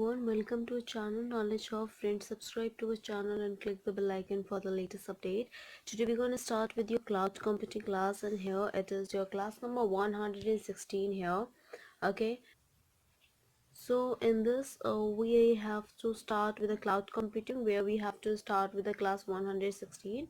everyone, welcome to our channel Knowledge of Friends. Subscribe to our channel and click the bell icon for the latest update. Today we're going to start with your cloud computing class, and here it is your class number 116 here. Okay, so in this we have to start with the cloud computing, where we have to start with the class 116.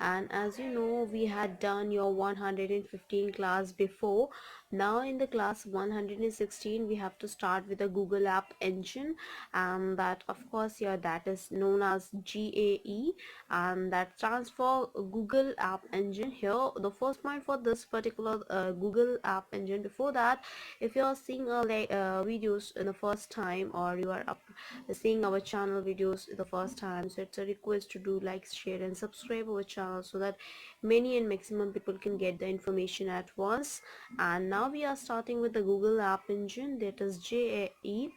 And as you know, we had done your 115 class before. Now in the class 116 we have to start with the Google App Engine, and that of course here that is known as GAE, and that stands for Google App Engine. Here the first point for this particular Google App Engine, before that, if you are seeing our videos in the first time, or you are seeing our channel videos the first time, so it's a request to do like, share and subscribe our channel so that many and maximum people can get the information at once. And now we are starting with the Google App Engine, that is JAE.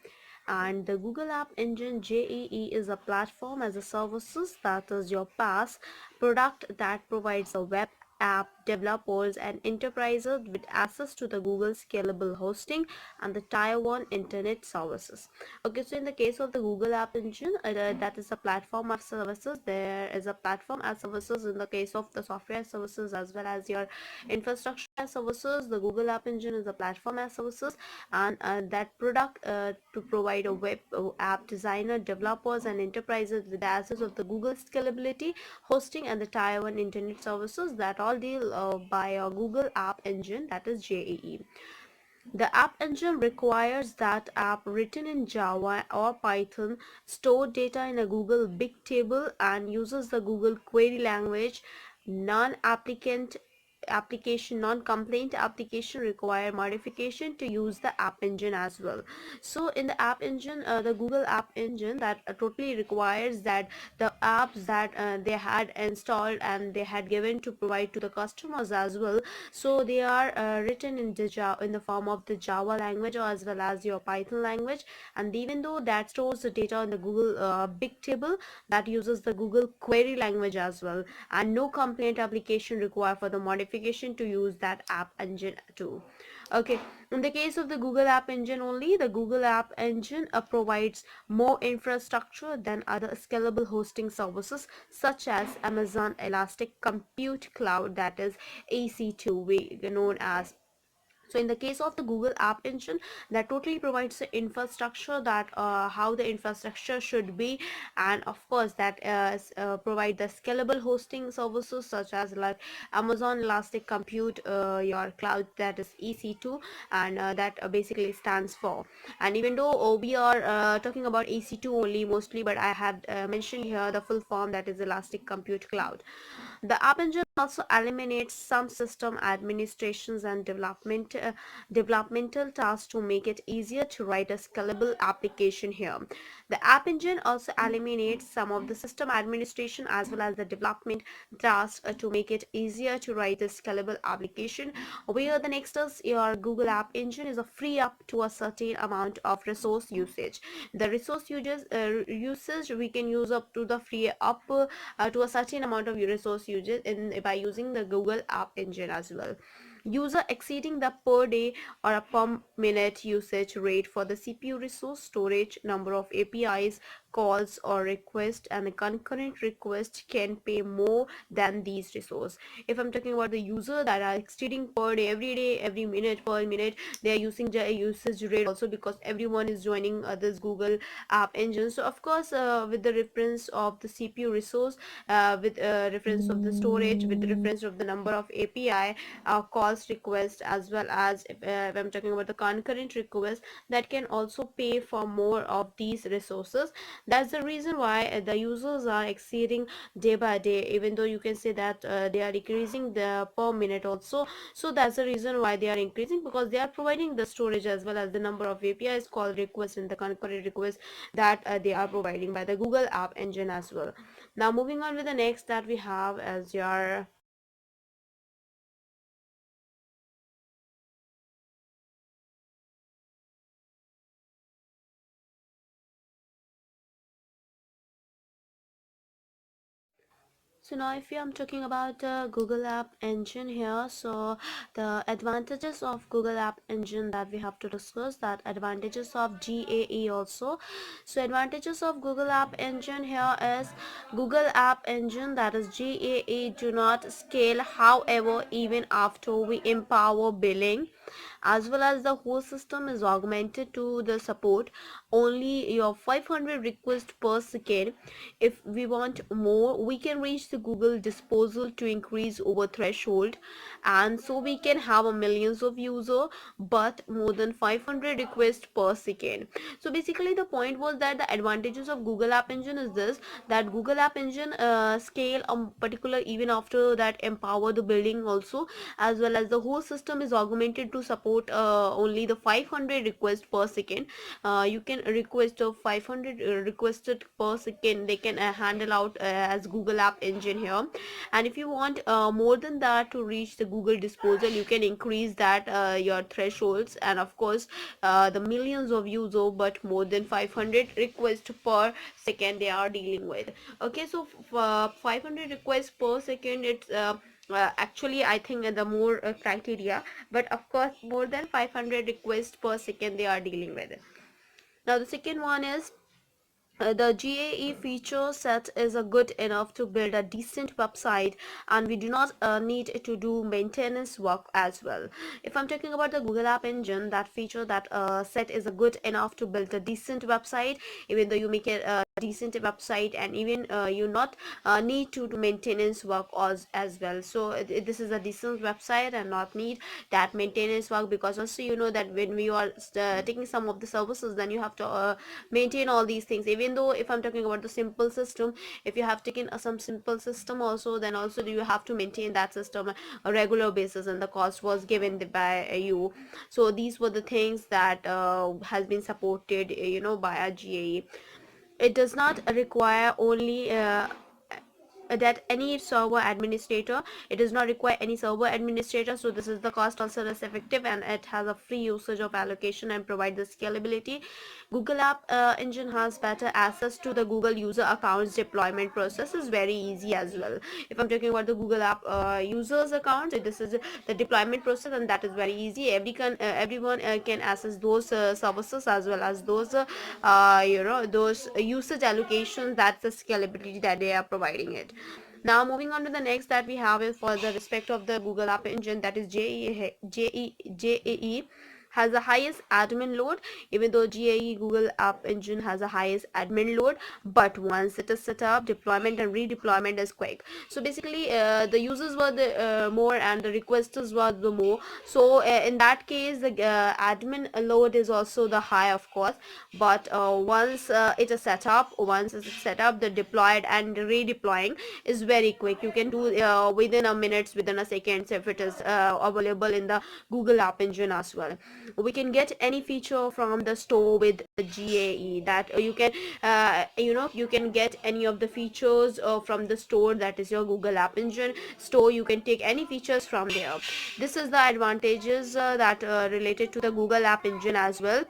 And the Google App Engine JAE is a platform as a services, that is your PaaS product, that provides a web app developers and enterprises with access to the Google scalable hosting and the Tier 1 internet services. Okay, so in the case of the Google App Engine, that is a platform of services. There is a platform as services in the case of the software services as well as your infrastructure as services. The Google App Engine is a platform as services, and that product to provide a web app designer, developers and enterprises with access of the Google scalability, hosting and the Tier 1 internet services, that all deal by a Google App Engine, that is JAE. The app engine requires that app written in Java or Python store data in a Google Big Table and uses the Google Query Language. Non-applicant application, non-complaint application require modification to use the app engine as well. So in the app engine, the Google App Engine, that totally requires that the apps that they had installed and they had given to provide to the customers as well, so they are written in the Java, in the form of the Java language or as well as your Python language. And even though that stores the data in the Google Big Table, that uses the Google Query Language as well, and no complaint application required for the modification to use that app engine too. Okay, in the case of the Google App Engine only, the Google App Engine provides more infrastructure than other scalable hosting services such as Amazon Elastic Compute Cloud, that is EC2, we known as. So in the case of the Google App Engine, that totally provides the infrastructure, that how the infrastructure should be, and of course that provide the scalable hosting services such as like Amazon Elastic Compute your cloud, that is EC2, and that basically stands for. And even though we are talking about EC2 only mostly, but I have mentioned here the full form, that is Elastic Compute Cloud. The App Engine also eliminates some system administrations and developmental tasks to make it easier to write a scalable application here. The App Engine also eliminates some of the system administration as well as the development tasks to make it easier to write a scalable application. Where the next is your Google App Engine is a free up to a certain amount of resource usage. The resource usage we can use up to the free up to a certain amount of resource usage in by using the Google App Engine as well. User exceeding the per day or a per minute usage rate for the CPU resource, storage, number of APIs, calls or request, and a concurrent request can pay more than these resources. If I'm talking about the user that are exceeding per day, every minute, per minute, they are using the usage rate also, because everyone is joining this Google App Engine. So of course with the reference of the CPU resource, with reference of the storage, with the reference of the number of API calls, request, as well as if I'm talking about the concurrent request, that can also pay for more of these resources. That's the reason why the users are exceeding day by day, even though you can say that they are decreasing the per minute also. So that's the reason why they are increasing, because they are providing the storage as well as the number of APIs, call, requests, and the concurrent requests that they are providing by the Google App Engine as well. Now moving on with the next that we have as your So now if I'm talking about Google App Engine here, so the advantages of Google App Engine that we have to discuss, that advantages of GAE also. So advantages of Google App Engine here is Google App Engine, that is GAE, do not scale, however even after we empower billing, as well as the host system is augmented to the support only your 500 requests per second. If we want more, we can reach the Google disposal to increase over threshold, and so we can have a millions of user but more than 500 requests per second. So basically the point was that the advantages of Google App Engine is this, that Google App Engine scale a particular even after that empower the building also, as well as the whole system is augmented to support only the 500 requests per second. You can request of 500 requested per second, they can handle out as Google App Engine here. And if you want more than that to reach the Google disposal, you can increase that your thresholds, and of course the millions of user but more than 500 requests per second they are dealing with. Okay, so 500 requests per second, it's actually I think the more criteria, but of course more than 500 requests per second they are dealing with. Now the second one is the GAE feature set is a good enough to build a decent website, and we do not need to do maintenance work as well. If I'm talking about the Google App Engine, that feature, that set is a good enough to build a decent website, even though you make it a decent website, and even you not need to do maintenance work as well. So this is a decent website and not need that maintenance work, because also you know that when we are taking some of the services, then you have to maintain all these things. Even though if I'm talking about the simple system, if you have taken some simple system also, then also you have to maintain that system a regular basis, and the cost was given by you. So these were the things that has been supported by a GAE. It does not require only that any server administrator, it does not require any server administrator. So this is the cost also less effective, and it has a free usage of allocation and provide the scalability. Google App Engine has better access to the Google user accounts. Deployment process is very easy as well. If I'm talking about the Google App users account, so this is the deployment process, and that is very easy. Everyone can access those services, as well as those those usage allocations. That's the scalability that they are providing it. Now moving on to the next that we have is for the respect of the Google App Engine, that is JAE has the highest admin load. Even though GAE Google App Engine has the highest admin load, but once it is set up, deployment and redeployment is quick. So basically the users were the more, and the requesters were the more. So in that case the admin load is also the high, of course, but once it is set up, the deployed and redeploying is very quick. You can do within a minutes, within a seconds, if it is available in the Google App Engine as well. We can get any feature from the store with the GAE, that you can you can get any of the features from the store, that is your Google App Engine store. You can take any features from there. This is the advantages that related to the Google App Engine as well.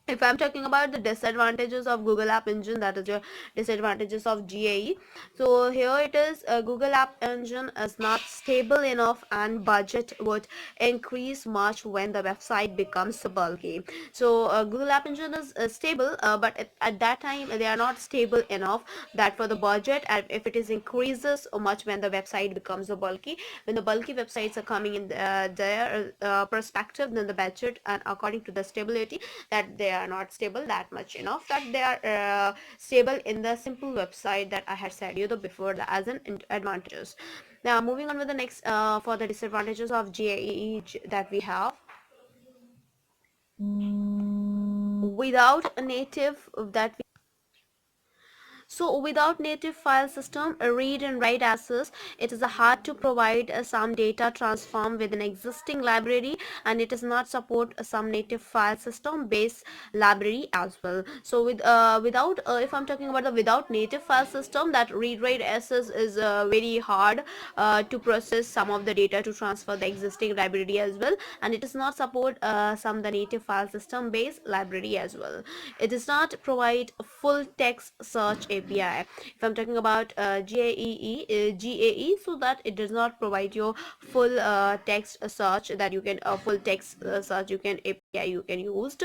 If I'm talking about the disadvantages of Google App Engine, that is your disadvantages of GAE. So here it is, Google App Engine is not stable enough, and budget would increase much when the website becomes bulky. So Google App Engine is stable, but at that time they are not stable enough that for the budget, and if it is increases much when the website becomes bulky, when the bulky websites are coming in their perspective, then the budget, and according to the stability, that they are not stable that much enough, that they are stable in the simple website that I had said you the before, as an advantages. Now moving on with the next for the disadvantages of GAE that we have. Without a native that So without native file system, a read and write access, it is hard to provide some data transform with an existing library, and it does not support some native file system based library as well. So without if I'm talking about the without native file system, that read write access is very hard to process some of the data to transfer the existing library as well, and it does not support some the native file system based library as well. It does not provide a full text search API. If I'm talking about GAE, so that it does not provide you full text search, that you can full text search you can API you can use.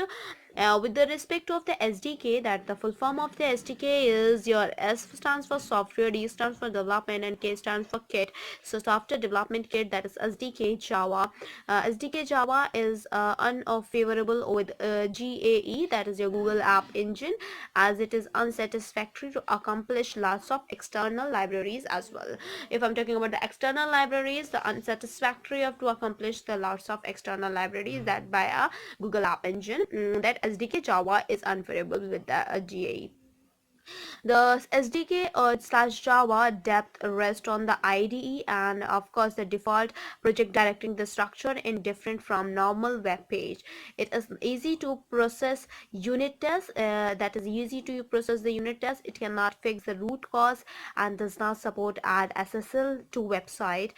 With the respect of the SDK, that the full form of the SDK is your S stands for software, D stands for development, and K stands for kit. So software development kit, that is SDK Java. SDK Java is unfavorable with GAE, that is your Google App Engine, as it is unsatisfactory to accomplish lots of external libraries as well. If I'm talking about the external libraries, the unsatisfactory of to accomplish the lots of external libraries that by a Google App Engine, that SDK Java is unfavorable with the GAE. The SDK slash Java depth rests on the IDE, and of course the default project directing the structure in different from normal web page. It is easy to process unit tests, that is easy to process the unit test. It cannot fix the root cause and does not support add SSL to website.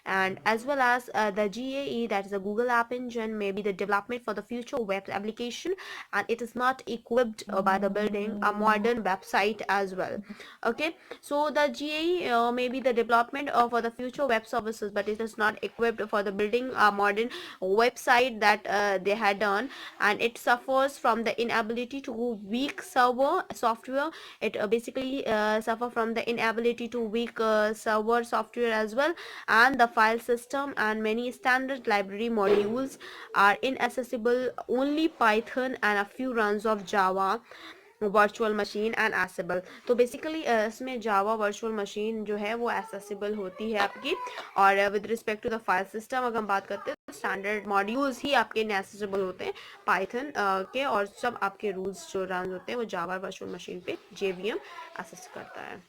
And as well as the GAE, that is a Google App Engine, may be the development for the future web application, and it is not equipped by the building a modern website as well. Okay, so the GAE may be the development for the future web services, but it is not equipped for the building a modern website that they had done, and it suffers from the inability to weak server software. It basically suffer from the inability to weak server software as well, and the file system and many standard library modules are inaccessible. Only Python and a few runs of Java virtual machine and एसेबल. तो basically इसमें Java virtual machine जो है वो accessible होती है आपकी, और with respect to the file system अगर हम बात करते हैं तो स्टैंडर्ड मॉड्यूल्स ही आपके इनएसेसिबल होते हैं पाइथन के, और सब आपके रूल्स जो रन होते हैं वो जावा वर्चुअल मशीन पे जेवीएम असिस्ट करता है.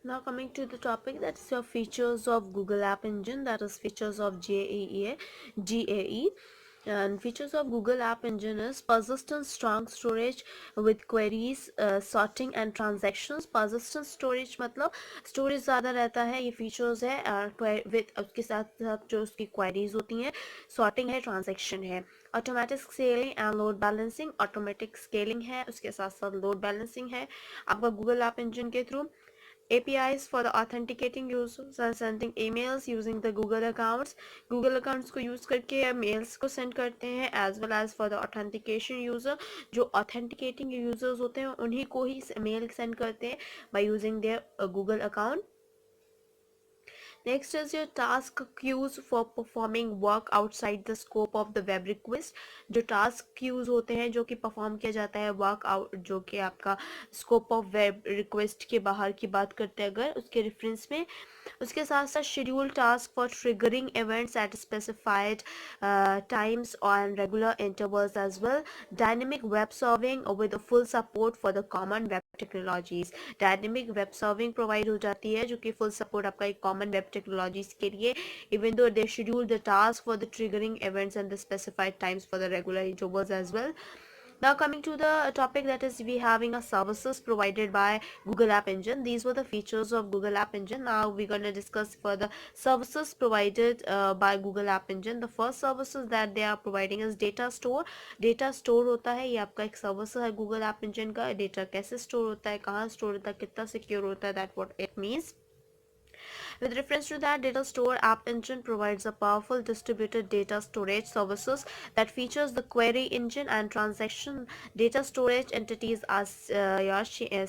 Now coming to the topic, that's your features of Google App Engine, that is features of GAE. And features of Google App Engine is persistent strong storage with queries, sorting and transactions. persistent storage मतलब storage ज़्यादा रहता है, ये features है with उसके साथ साथ जो उसकी क्वेरीज होती हैं, सॉर्टिंग है, ट्रांजेक्शन है, automatic scaling and load balancing. Automatic scaling है, उसके साथ साथ लोड बैलेंसिंग है आपका गूगल ऐप इंजन के through. APIs for the authenticating users and sending emails using the Google accounts. Google accounts को use करके mails को send करते हैं, as well as for the authentication user, जो authenticating users होते हैं उन्हीं को ही mail send करते हैं by using their Google account. Next is your task queues for performing work outside the scope of the web request. जो task queues होते हैं जो कि perform किया जाता है work out, जो कि आपका scope of web request के बाहर की बात करते हैं अगर उसके reference में. उसके साथ साथ schedule task for triggering events at specified times on regular intervals as well. Dynamic web serving with a full support for the common web technologies. Dynamic web serving provide हो जाती है जो कि फुल सपोर्ट आपका एक common web technologies के लिए, even though they schedule the task for the triggering events and the specified times for the regular intervals as well. Now coming to the topic, that is we having a services provided by Google App Engine. These were the features of Google App Engine. Now we're going to discuss further services provided by Google App Engine. The first services that they are providing is data store. Data store होता है, ये आपका एक service है Google App Engine का. Data कैसे store होता है, कहाँ स्टोर होता है, कितना सिक्योर होता है, that what it means. With reference to that, Data Store App Engine provides a powerful distributed data storage services that features the query engine and transaction data storage entities as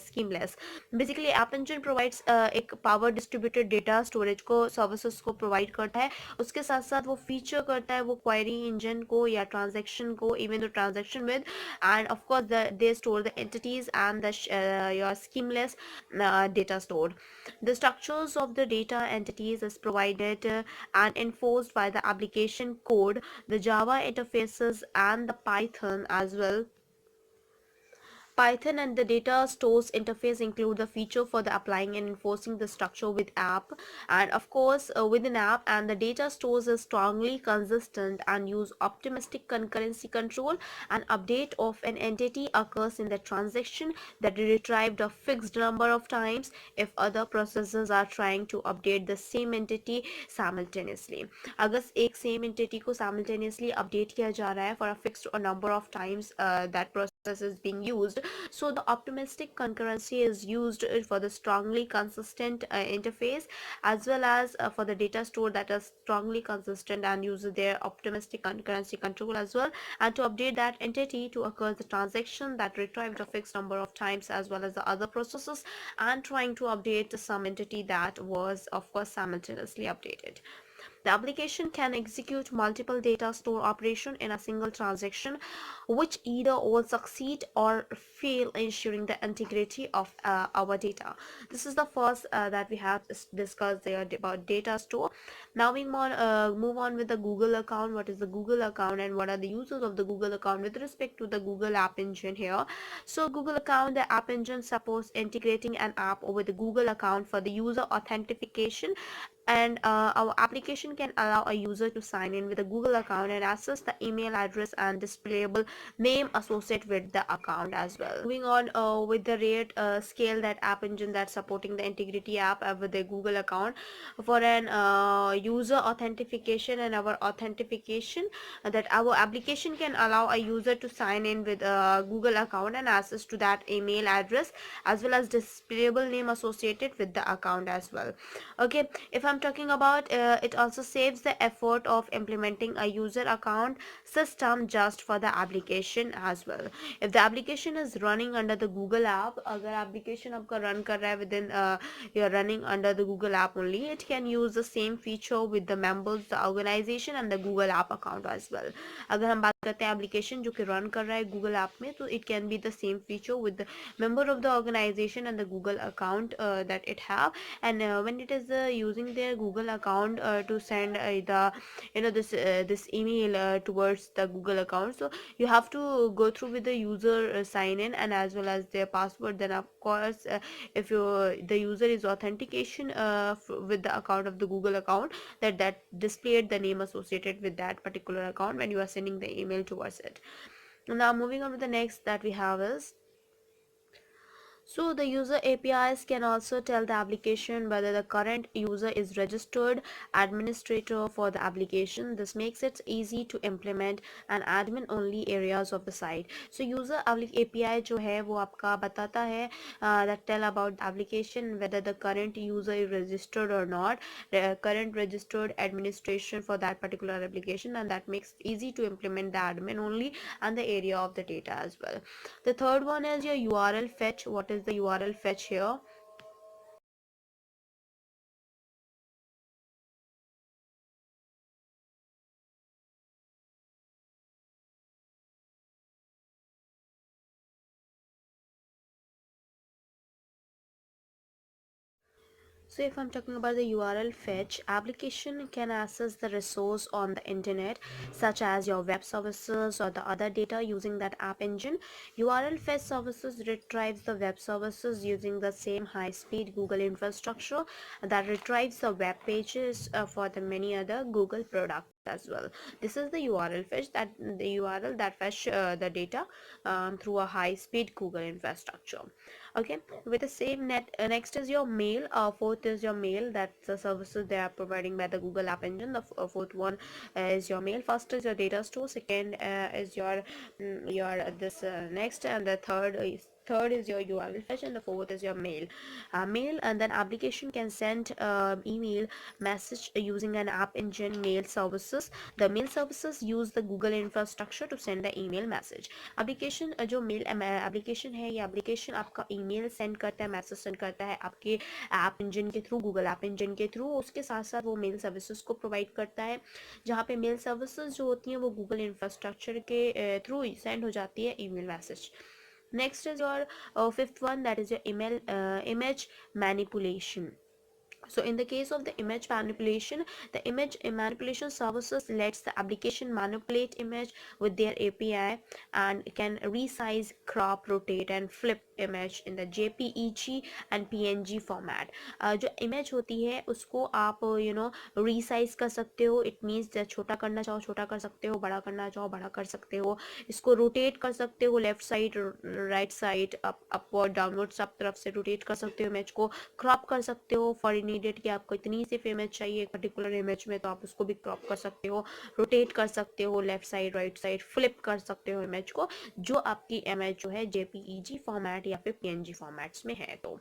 schemeless. Basically, App Engine provides एक power distributed data storage को services को provide करता है, उसके साथ साथ वो feature करता है वो query engine को या transaction को, even the transaction with, and of course they store the entities and the your schemeless data stored. The structures of the data entities is provided and enforced by the application code, the Java interfaces and the Python as well. Python and the data stores interface include the feature for the applying and enforcing the structure with app, and of course within app, and the data stores is strongly consistent and use optimistic concurrency control. An update of an entity occurs in the transaction that is retrieved a fixed number of times if other processes are trying to update the same entity simultaneously. अगर एक same entity को simultaneously update किया जा रहा है for a fixed number of times that process is being used, so the optimistic concurrency is used for the strongly consistent interface, as well as for the data store that is strongly consistent and uses their optimistic concurrency control as well, and to update that entity to occur the transaction that retrieved a fixed number of times, as well as the other processes and trying to update some entity that was of course simultaneously updated. The application can execute multiple data store operation in a single transaction, which either all succeed or fail, ensuring the integrity of our data. This is the first that we have discussed there about data store. Now we move on with the Google account. What is the Google account and what are the users of the Google account with respect to the Google App Engine here? So Google account, the App Engine supports integrating an app with the Google account for the user authentication, and our application can allow a user to sign in with a Google account and access the email address and displayable name associated with the account as well. Moving on with the rate scale, that App Engine that's supporting the integrity app with the Google account for an user authentication and our authentication, that our application can allow a user to sign in with a Google account and access to that email address as well as displayable name associated with the account as well. Okay, if I'm talking about it also saves the effort of implementing a user account system just for the application as well. If the application is running under the Google app, अगर application आपका run कर रहा है within you're running under the Google app only, it can use the same feature with the members, the organization and the Google app account as well. अगर हम बात करते हैं application जो कि run कर रहा है Google app में, तो it can be the same feature with the member of the organization and the Google account that it have. And when it is using their Google account to send the this email towards the Google account, so you have to go through with the user sign in and as well as their password. Then of course if the user is authentication with the account of the Google account, that displayed the name associated with that particular account when you are sending the email towards it. Now moving on to the next that we have is, so the user APIs can also tell the application whether the current user is registered administrator for the application. This makes it easy to implement an admin only areas of the site. So user API जो है वो आपका बताता है that tell about the application whether the current user is registered or not, current registered administration for that particular application, and that makes it easy to implement the admin only and the area of the data as well. The third one is your URL fetch. What is the URL fetch here? So if I'm talking about the URL fetch, application can access the resource on the internet such as your web services or the other data using that app engine. URL fetch services retrieves the web services using the same high-speed Google infrastructure that retrieves the web pages for the many other Google products as well. This is the URL fetch, that the URL that fetch the data through a high-speed Google infrastructure. Okay, with the same net next is your mail. Fourth is your mail, that's the services they are providing by the Google App Engine. The fourth one is your mail. First is your data store, second is your this next, and the third is your URL fetch, and the fourth is your mail. Mail, and then application can send email message using an app engine mail services. The mail services use the Google infrastructure to send the email message. Application जो mail application है, ये application आपका email send करता है, message send करता है आपके app engine के थ्रू, गूगल ऐप इंजन के थ्रू. उसके साथ साथ वो मेल सर्विसेज को प्रोवाइड करता है, जहाँ पे मेल सर्विसेज जो होती हैं वो गूगल इंफ्रास्ट्रक्चर के थ्रू सेंड हो जाती है email message. Next is your fifth one, that is your email image manipulation. So in the case of the image manipulation, the image manipulation services lets the application manipulate image with their API and can resize, crop, rotate and flip image in the JPEG and PNG format. जो image होती है उसको आप resize कर सकते हो. It means छोटा करना चाहो छोटा कर सकते हो, बड़ा करना चाहो बड़ा कर सकते हो. इसको रोटेट कर सकते हो, left side right side upward downward सब तरफ से रोटेट कर सकते हो इमेज को. क्रॉप कर सकते हो फॉर नीडेड कि आपको इतनी सिर्फ इमेज चाहिए एक पर्टिकुलर इमेज में, तो आप उसको भी क्रॉप कर सकते हो. रोटेट कर सकते हो left side right side, flip कर सकते हो इमेज को, जो आपकी इमेज जो है जेपीईजी फॉर्मेट या फिर पीएनजी फॉर्मेट्स में है. तो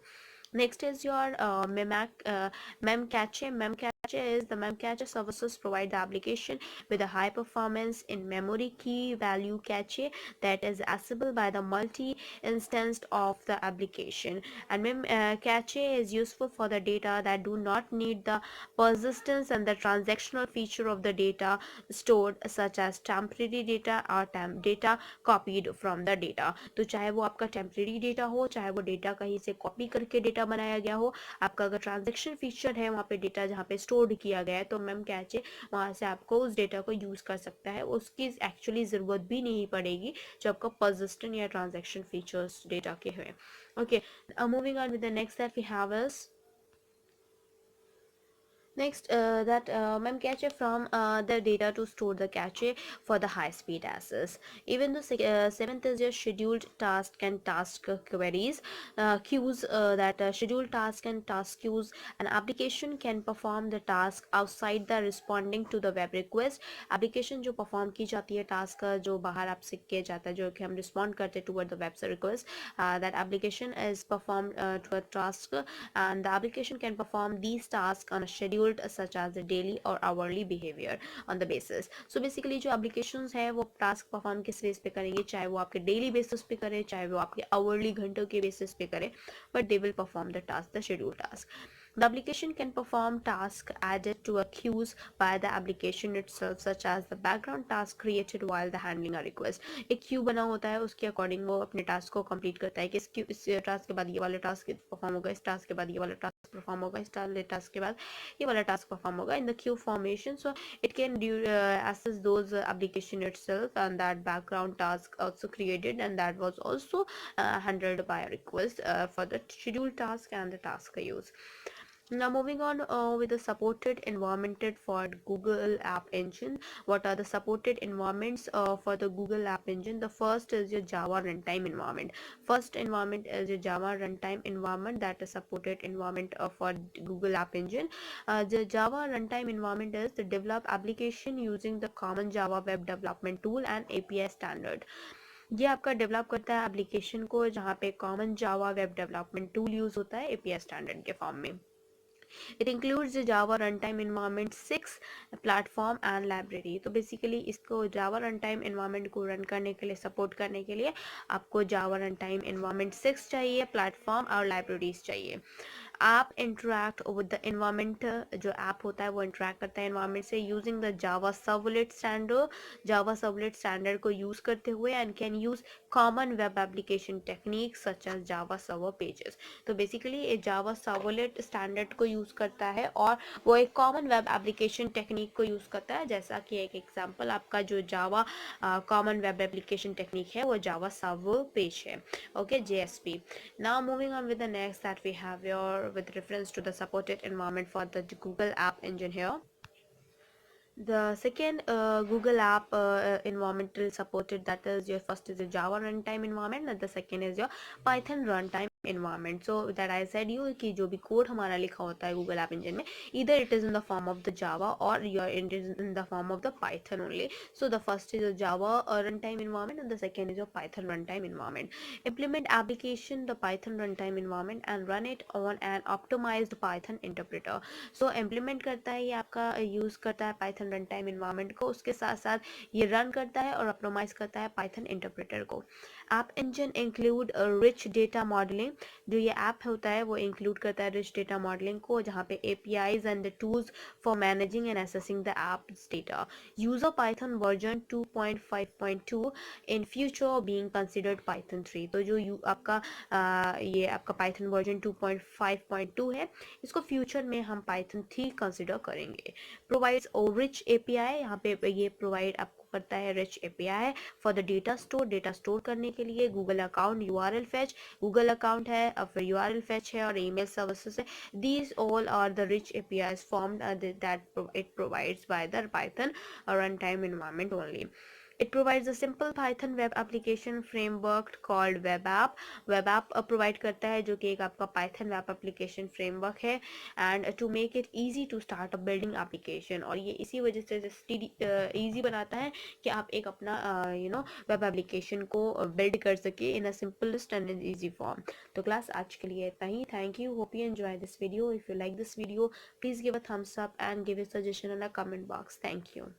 next is your memcache. Memcache is the memcache services provide the application with a high performance in memory key value cache that is accessible by the multi instance of the application. And cache is useful for the data that do not need the persistence and the transactional feature of the data stored, such as temporary data or data copied from the data. तो चाहे वो आपका temporary data हो, चाहे वो data कहीं से copy करके data बनाया गया हो, आपका अगर ट्रांजेक्शन फीचर है वहाँ पे डेटा जहाँ पे स्टोर किया गया है, तो मैम कैचे वहाँ से आपको उस डेटा को यूज़ कर सकता है. उसकी एक्चुअली ज़रूरत भी नहीं पड़ेगी जो आपका पर्सिस्टेंट या ट्रांजेक्शन फीचर्स डेटा के हैं. Okay, moving on with the next that we have is next that memcache from the data to store the cache for the high speed access. Even the seventh is your scheduled task and task queries, queues, that scheduled task and task queues. An application can perform the task outside the responding to the web request. application जो perform की जाती है task जो बाहर आपसे किया जाता है, जो कि हम respond करते हैं toward the web request, that application is performed to a task, and the application can perform these tasks on a scheduled such as the daily or hourly behavior on the basis. So basically जो applications है वो task perform किस base पे करेंगे, चाहे वो आपके daily basis पे करे, चाहे वो आपके hourly घंटों के basis पे करे, but they will perform the task, the scheduled task. The application can perform tasks added to a queues by the application itself, such as the background task created while the handling a request. एक Q बना होता है, उसके according वो अपने task को complete करता है कि इस टास्क के बाद ये वाला टास्क परफॉर्म होगा, इस टास्क के बाद ये वाला टास्क परफॉर्म होगा, इस टास्क के बाद ये वाला टास्क परफॉर्म होगा in the Q formation. So it can access those application itself, and that background task also created, and that was also handled by a request for the scheduled task and the task use. Now moving on with the supported environment for Google App Engine. What are the supported environments for the Google App Engine? The first is your Java runtime environment. First environment is your Java runtime environment, that is supported environment for Google App Engine. The Java runtime environment is the develop application using the common Java web development tool and API standard. ये आपका develop करता है application को जहाँ पे common Java web development tool use होता है API standard के फॉर्म में. It includes the Java Runtime Environment 6 platform and library. तो basically इसको Java Runtime Environment को रन करने के लिए सपोर्ट करने के लिए आपको Java Runtime Environment 6 चाहिए, प्लेटफॉर्म और लाइब्रेरीज चाहिए. आप इंटरैक्ट विद द एनवायरनमेंट, जो ऐप होता है वो इंटरैक्ट करता है एनवायरनमेंट से using the Java servlet standard. Java servlet standard को यूज करते हुए and can use common web application technique such as Java server pages. तो बेसिकली ये जावा सर्वलेट स्टैंडर्ड को यूज करता है और वो एक कॉमन वेब एप्लीकेशन टेक्निक को यूज करता है. जैसा कि एक एग्जांपल आपका जो जावा कॉमन वेब एप्लीकेशन टेक्निक है वो जावा सर्वर पेज है. Okay, JSP. Now moving on with the next that we have your with reference to the supported environment for the Google App Engine here. The second Google App environmental supported, that is your first is a Java runtime environment and the second is your Python runtime environment. So that I said you कि जो भी code हमारा लिखा होता है Google App Engine में, either it is in the form of the Java or it is in the form of the Python only. So the first is a Java runtime environment and the second is your Python runtime environment. Implement application the Python runtime environment and run it on an optimized Python interpreter. So implement करता है ये आपका use करता है Python runtime environment को, उसके साथ साथ ये रन करता है और ऑप्टिमाइज करता है Python interpreter को. App Engine include a rich data modeling जो ये ऐप होता है वो इंक्लूड करता है रिच डेटा मॉडलिंग को, जहाँ पे APIs and the tools for managing and assessing the apps data. User Python version 2.5.2 in future being considered Python 3. तो जो आपका ये आपका पाइथन वर्जन 2.5.2 है, इसको फ्यूचर में हम पाइथन 3 कंसिडर करेंगे. प्रोवाइड्स रिच API, यहाँ पे ये प्रोवाइड आपको करता है rich API for the data store करने के लिए. Google account, URL fetch, Google account है और फिर URL फेच है और ईमेल सर्विसेज है. These all are the rich APIs formed it provides by the Python runtime environment only. It provides a simple Python web application framework called Web App. Web App provide करता है जो कि एक आपका Python web application framework है, and to make it easy to start a building application. और ये इसी वजह से easy बनाता है कि आप एक अपना web application को build कर सके in a simplest and an easy form. तो क्लास आज के लिए इतना ही. Thank you. Hope you enjoy this video. If you like this video, please give a thumbs up and give a suggestion in the comment box. Thank you.